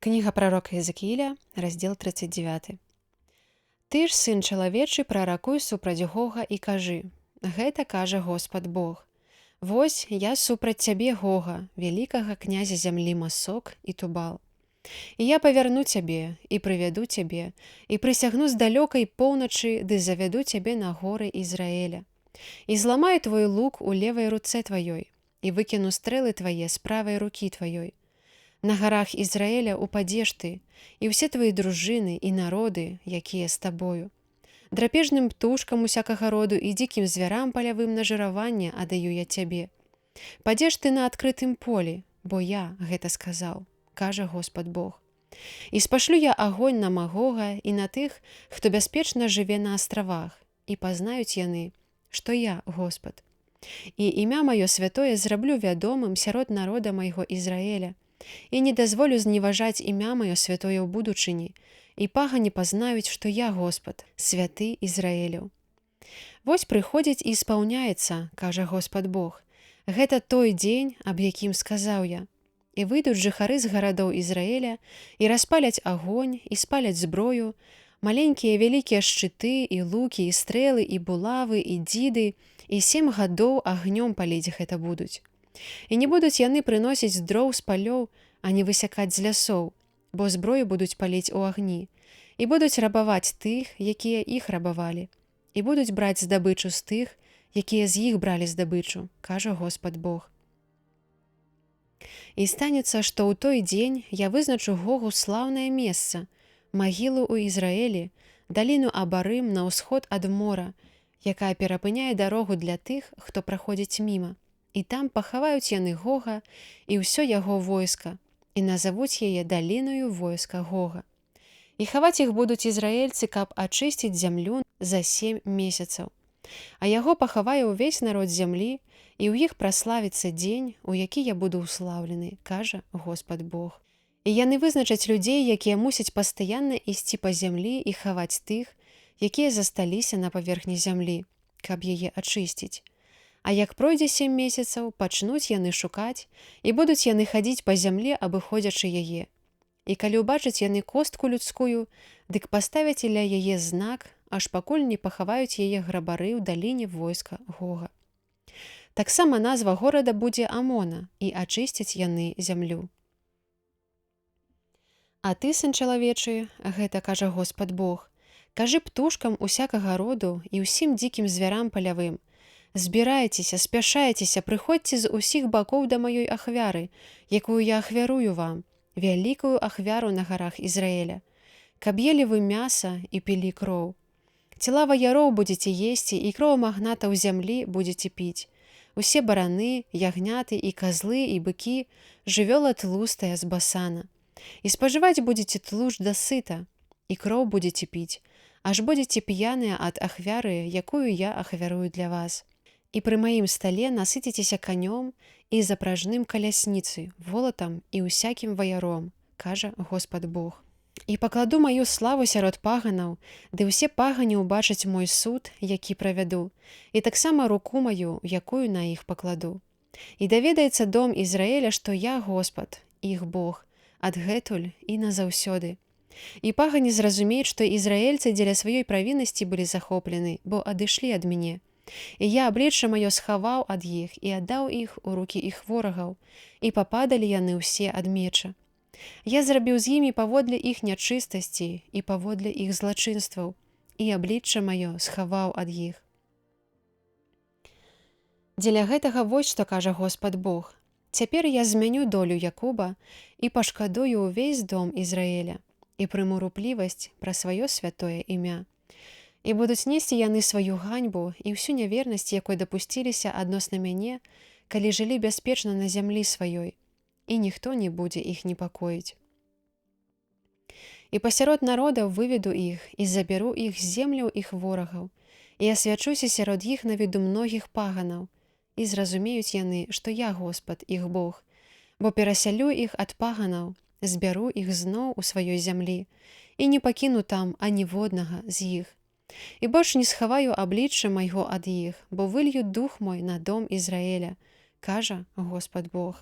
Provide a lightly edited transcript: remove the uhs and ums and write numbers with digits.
Кніга прарока Езекііля, раздзел 39. Ты ж, сын чалавечы, праракуй супраць Гога і кажы: гэта кажа Господ Бог. Вось я супраць цябе, Гога, вялікага князя зямлі Масок і Тубал. І я павярну цябе, і прывяду цябе, і прысягну з далёкай поўначы, ды завяду цябе на горы Ізраэля. І зламаю твой лук у левай руцэ тваёй, і выкіну стрэлы твае з правай рукі тваёй. На гарах Ізраэля упадзеш ты, і ўсе твае дружыны і народы, якія з табою. Драпежным птушкам усякага роду і дзікім звярам палявым на жыраванне аддаю я цябе. Падзеш ты на адкрытым полі, бо я гэта сказаў, кажа Господ Бог. І спашлю я агонь на Магога і на тых, хто бяспечна жыве на астравах, і пазнаюць яны, што я Господ. І імя маё святое зраблю вядомым сярод народа майго Ізраэля, і не дазволю зневажаць імя маё святое ў будучыні, і пагані пазнаюць, што я Господ, святы Ізраэляў. Вось прыходзіць і спаўняецца, кажа Господ Бог. Гэта той дзень, аб якім сказаў я. І выйдуць жыхары з гарадоў Ізраэля, і распаляць агонь, і спаляць зброю, маленькія вялікія шчыты, і лукі, і стрэлы, і булавы, і дзіды, і 7 гадоў агнём паліць гэта будуць. І не будуць яны прыносіць дроў з палёў, а не высякаць з лясоў, бо зброю будуць паліць у агні, і будуць рабаваць тых, якія іх рабавалі, і будуць браць здабычу з тых, якія з іх бралі здабычу, кажа Господ Бог. І станецца, што ў той дзень я вызначу Гогу слаўнае месца, магілу ў Ізраэлі, даліну Абарым на ўсход ад мора, якая перапыняе дарогу для тых, хто праходзіць міма. І там пахаваюць яны Гога і ўсё яго войска, і назавуць яе даліною войска Гога. І хаваць іх будуць ізраэльцы, каб ачысціць зямлю за 7 месяцаў. А яго пахавае ўвесь народ зямлі, і ў іх праславіцца дзень, у які я буду ўслаўлены, кажа Господ Бог. І яны вызначаць людзей, якія мусяць пастаянна ісці па зямлі і хаваць тых, якія засталіся на паверхні зямлі, каб яе ачысціць. А як пройдзе 7 месяцаў, пачнуць яны шукаць, і будуць яны хадзіць па зямлі, абыходзячы яе. І калі ўбачаць яны костку людскую, дык паставяць ля яе знак, аж пакуль не пахаваюць яе грабары ў даліне войска Гога. Таксама назва горада будзе Амона, і ачысцяць яны зямлю. А ты, сын чалавечы, гэта кажа Господ Бог, кажы птушкам усякага роду і ўсім дзікім звярам палявым: збірайцеся, спяшайцеся, прыходзьце з усіх бакоў да маёй ахвяры, якую я ахвярую вам, вялікую ахвяру на гарах Ізраэля, каб елі вы мяса і пілі кроў. Цела ваяроў будзеце есці, і кроў магнатаў зямлі будзеце піць. Усе бараны, ягняты і казлы і быкі, жывёла тлустая з Басана. І спажываць будзеце тлушч дасыта, і кроў будзеце піць, аж будзеце п'яныя ад ахвяры, якую я ахвярую для вас. І пры маім стале насыціцеся канём і запражным калясніцы, волатам і ўсякім ваяром, кажа Господ Бог. І пакладу маю славу сярод паганаў, ды ўсе пагані ўбачаць мой суд, які правяду, і таксама руку маю, якую на іх пакладу. І даведаецца дом Ізраэля, што я Господ, іх Бог, адгэтуль і назаўсёды. І пагані зразумеюць, што ізраэльцы дзеля сваёй правіннасці былі захоплены, бо адышлі ад мяне. І я аблічча маё схаваў ад іх і аддаў іх у рукі іх ворагаў, і пападалі яны ўсе ад меча. Я зрабіў з імі паводле іх нячыстасці і паводле іх злачынстваў, і аблічча маё схаваў ад іх. Дзеля гэтага вось што кажа Господ Бог. Цяпер я змяню долю Якуба і пашкадую ўвесь дом Ізраэля, і прыму руплівасць пра сваё святое імя. І будуць несці яны сваю ганьбу і ўсю нявернасць, якой дапусціліся адносна мяне, калі жылі бяспечна на зямлі сваёй, і ніхто не будзе іх непакоіць. І пасярод народаў выведу іх і забяру іх з земляў іх ворагаў, і асвячуся сярод іх на віду многіх паганаў, і зразумеюць яны, што я Господ, іх Бог, бо перасялю іх ад паганаў, збяру іх зноў у сваёй зямлі, і не пакіну там аніводнага з іх. І больш не схаваю аблічча майго ад іх, бо вылью дух мой на дом Ізраэля, кажа Господ Бог.